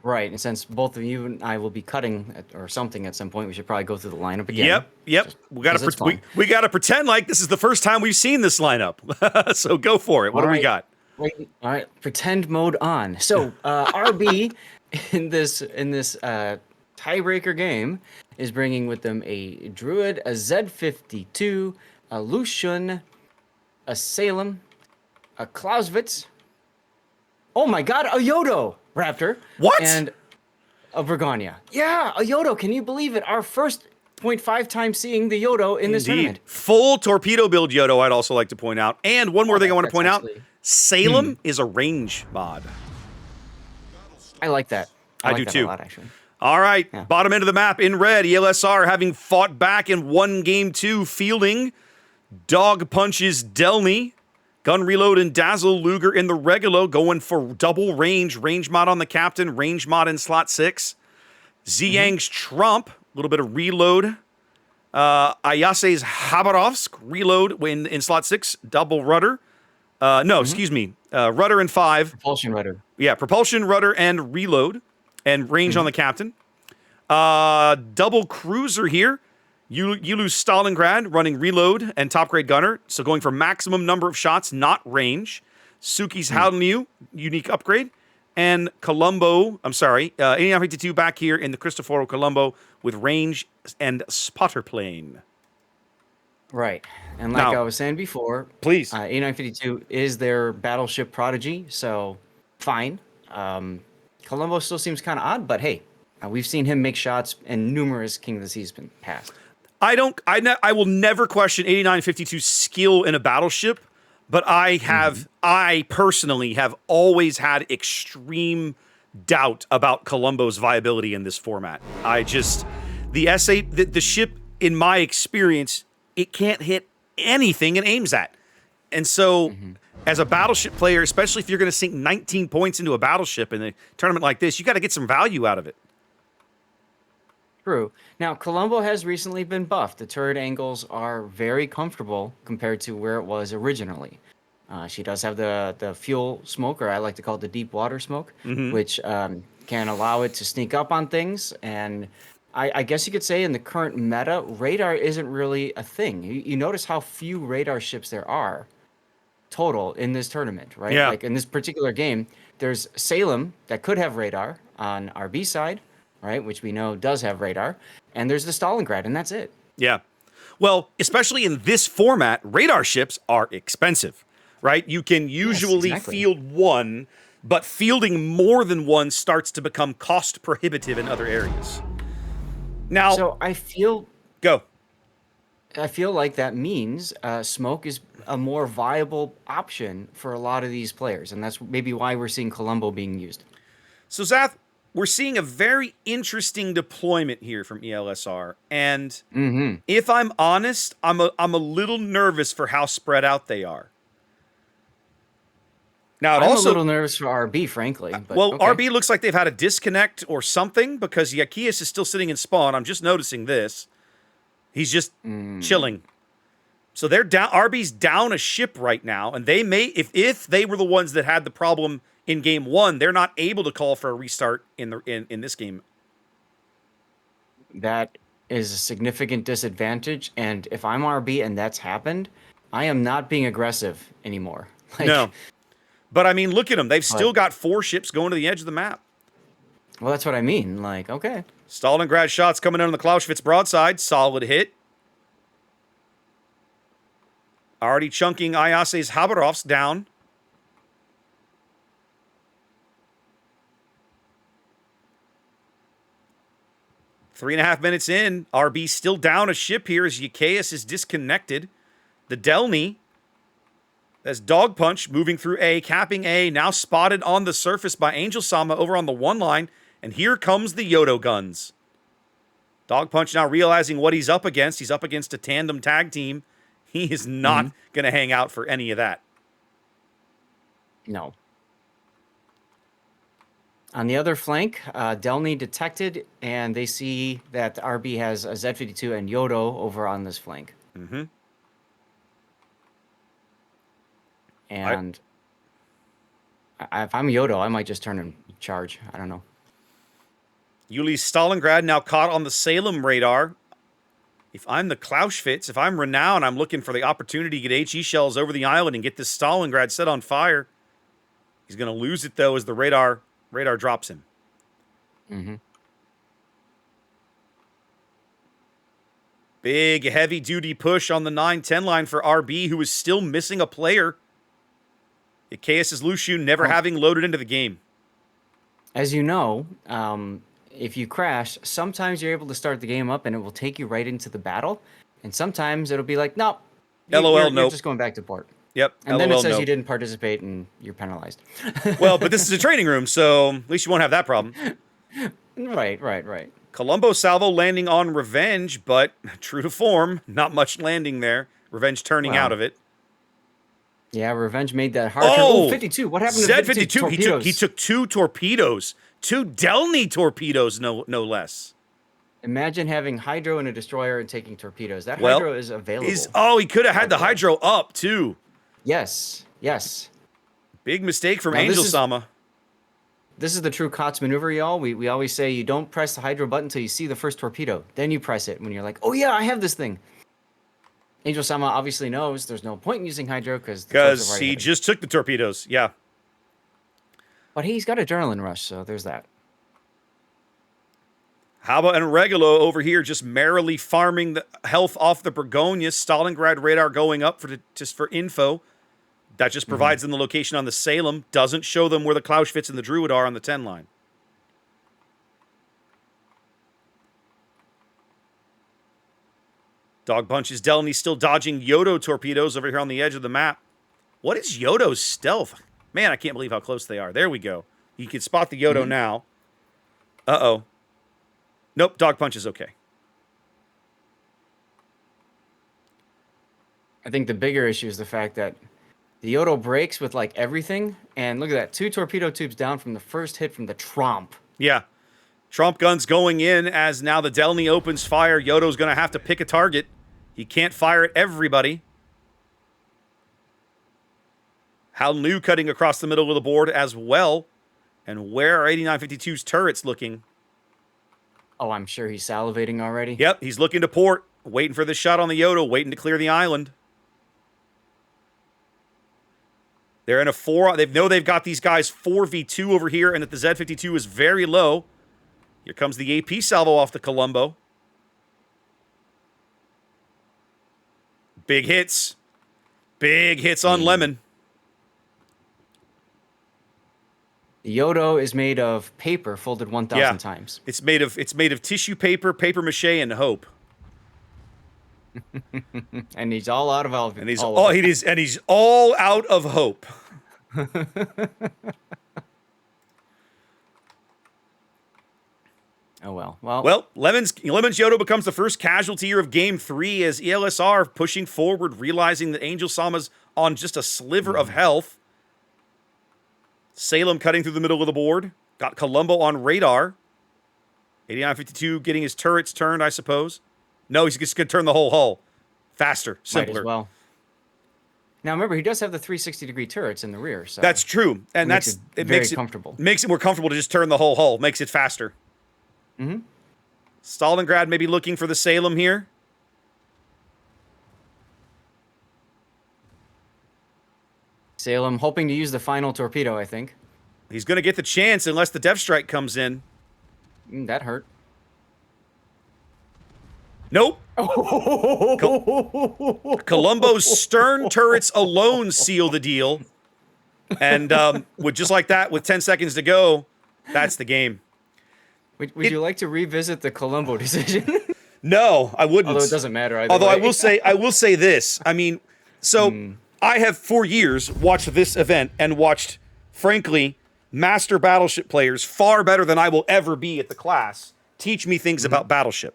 Right, and since both of you and I will be cutting or something at some point, we should probably go through the lineup again. Yep. Just We because gotta it's fun. we gotta pretend like this is the first time we've seen this lineup. So go for it. What All do we right. got? Wait, all right, pretend mode on. So, RB in this tiebreaker game is bringing with them a Druid, a Z52, a Lucian, a Salem, a Clausewitz. Oh my God, a Yodo Raptor. What? And a Vergonia. Yeah, a Yodo. Can you believe it? Our first 0.5 times seeing the Yodo in this tournament. Full torpedo build Yodo, I'd also like to point out. And one more thing I want to That's point out. actually- Salem is a range mod. I like that. I like do that too. a lot, actually. All right, Yeah. bottom end of the map in red, ELSR having fought back in one game two, fielding Dog Punches Delny, Gun Reload and Dazzle Luger in the Regulo, going for double range mod on the captain, range mod in slot 6. Ziyang's Trump, a little bit of reload. Ayase's Habarovsk, reload in slot 6, double rudder. Excuse me, rudder in 5. Propulsion rudder. Yeah, propulsion, rudder, and reload, and range on the captain. Double cruiser here. Yulu Stalingrad running reload and top grade gunner, so going for maximum number of shots, not range. Suki's Howdenliu, unique upgrade. And Colombo, 8952 back here in the Cristoforo Colombo with range and spotter plane. Right. And like Now- I was saying before, Please. A952 is their battleship prodigy, so fine. Colombo still seems kind of odd, but hey, we've seen him make shots in numerous King of the Seas past. I will never question 8952's skill in a battleship, but I personally have always had extreme doubt about Colombo's viability in this format. The ship, in my experience, it can't hit anything it aims at. And so, as a battleship player, especially if you're going to sink 19 points into a battleship in a tournament like this, you got to get some value out of it. True. Now, Colombo has recently been buffed. The turret angles are very comfortable compared to where it was originally. She does have the fuel smoke, or I like to call it the deep water smoke, which can allow it to sneak up on things. And I guess you could say in the current meta, radar isn't really a thing. You notice how few radar ships there are total in this tournament, right? Yeah. Like in this particular game, there's Salem that could have radar on our B side, right? Which we know does have radar. And there's the Stalingrad, and that's it. Yeah. Well, especially in this format, radar ships are expensive, right? You can usually field one, but fielding more than one starts to become cost prohibitive in other areas. Now, So I feel go. like that means smoke is a more viable option for a lot of these players, and that's maybe why we're seeing Colombo being used. So, Zath, we're seeing a very interesting deployment here from ELSR, and if I'm honest, I'm a little nervous for how spread out they are. Now, I'm a little nervous for RB, frankly. But well, okay. RB looks like they've had a disconnect or something because Yakias is still sitting in spawn. I'm just noticing this. He's just chilling. So they're down. RB's down a ship right now, and they may, if they were the ones that had the problem in game 1, they're not able to call for a restart in this game. That is a significant disadvantage, and if I'm RB and that's happened, I am not being aggressive anymore. No. But I mean, look at them. They've still got 4 ships going to the edge of the map. Well, that's what I mean. Like, okay. Stalingrad shots coming in on the Clausewitz broadside. Solid hit. Already chunking Ayase's Habarovsk down. Three and a half minutes in. RB still down a ship here as Yakeus is disconnected. The Delny. That's Dog Punch moving through A, capping A, now spotted on the surface by Angel Sama over on the 1 line. And here comes the Yodo guns. Dog Punch now realizing what he's up against. He's up against a tandem tag team. He is not going to hang out for any of that. No. On the other flank, Delny detected, and they see that RB has a Z52 and Yodo over on this flank. And if I'm Yodo, I might just turn and charge. I don't know. Yuli Stalingrad now caught on the Salem radar. If I'm the Klauschwitz, if I'm Renown, I'm looking for the opportunity to get HE shells over the island and get this Stalingrad set on fire. He's going to lose it, though, as the radar drops him. Big, heavy-duty push on the 9-10 line for RB, who is still missing a player. Ikeas' Luciu never having loaded into the game. As you know, if you crash, sometimes you're able to start the game up and it will take you right into the battle. And sometimes it'll be like, nope. LOL, you're just going back to port. Yep. And LOL, then it says nope. you didn't participate and you're penalized. Well, but this is a training room, so at least you won't have that problem. Right. Colombo salvo landing on Revenge, but true to form, not much landing there. Revenge turning out of it. Yeah, Revenge made that hard. Oh, 52. What happened to 52? Z52? He took 2 torpedoes. 2 Delny torpedoes, no less. Imagine having Hydro and a destroyer and taking torpedoes. That Hydro is available. He could have had the Hydro up, too. Yes. Big mistake from Angel Sama. This is the true COTS maneuver, y'all. We always say you don't press the Hydro button until you see the first torpedo. Then you press it when you're like, oh yeah, I have this thing. Angel Sama obviously knows there's no point in using Hydro because he just took the torpedoes. Yeah. But he's got adrenaline rush, so there's that. How about Enregulo over here just merrily farming the health off the Bergonia? Stalingrad radar going up just for info. That just provides them the location on the Salem. Doesn't show them where the Klauschwitz and the Druid are on the 10 line. Dog punches Delany still dodging Yodo torpedoes over here on the edge of the map. What is Yodo's stealth? Man, I can't believe how close they are. There we go. You can spot the Yodo now. Uh-oh. Nope, dog punch is okay. I think the bigger issue is the fact that the Yodo breaks with like everything. And look at that. 2 torpedo tubes down from the first hit from the Tromp. Yeah. Tromp guns going in as now the Delny opens fire. Yodo's going to have to pick a target. He can't fire at everybody. Hal New cutting across the middle of the board as well. And where are 8952's turrets looking? Oh, I'm sure he's salivating already. Yep, he's looking to port. Waiting for the shot on the Yodo. Waiting to clear the island. They're in a 4. They know they've got these guys 4v2 over here and that the Z52 is very low. Here comes the AP salvo off the Colombo. Big hits. Big hits on Lemon. The Yodo is made of paper folded 1,000 times. It's made of tissue paper, paper mache, and hope. And he's all out of and he's all out of hope. Oh well. Well, Lemon's Yodo becomes the first casualty of Game 3 as ELSR pushing forward, realizing that Angel Sama's on just a sliver of health. Salem cutting through the middle of the board. Got Colombo on radar. 8952 getting his turrets turned, I suppose. No, he's just going to turn the whole hull. Faster, simpler. Might as well. Now remember, he does have the 360-degree turrets in the rear. So that's true, and it makes it comfortable. Makes it more comfortable to just turn the whole hull. Makes it faster. Stalingrad maybe looking for the Salem here. Salem hoping to use the final torpedo, I think. He's going to get the chance unless the Death Strike comes in. That hurt. Nope. Colombo's stern turrets alone seal the deal. And with just like that, with 10 seconds to go, that's the game. Would you like to revisit the Colombo decision? No, I wouldn't. Although it doesn't matter either Although way. I will say this. I mean, so I have for years watched this event and watched, frankly, master battleship players far better than I will ever be at the class teach me things about battleship.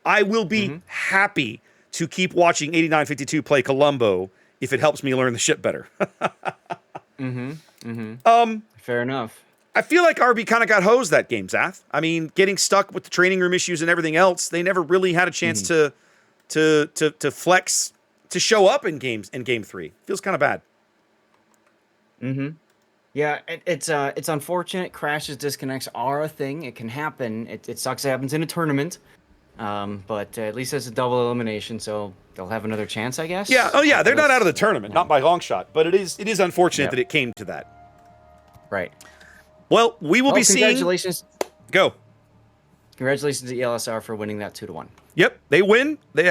I will be happy to keep watching 8952 play Colombo if it helps me learn the ship better. Fair enough. I feel like RB kind of got hosed that game, Zath. I mean, getting stuck with the training room issues and everything else, they never really had a chance to flex, to show up in game 3. Feels kind of bad. Yeah, it's unfortunate. Crashes, disconnects are a thing. It can happen. It sucks. It happens in a tournament. But at least it's a double elimination, so they'll have another chance, I Yeah. guess. Oh, yeah. They're not out of the Let's, tournament, yeah. not by long shot. But it is unfortunate Yep. that it came to that. Right. Well, we will Well, be seeing. congratulations. Go. Congratulations to ELSR for winning that 2-1. Yep. They win. They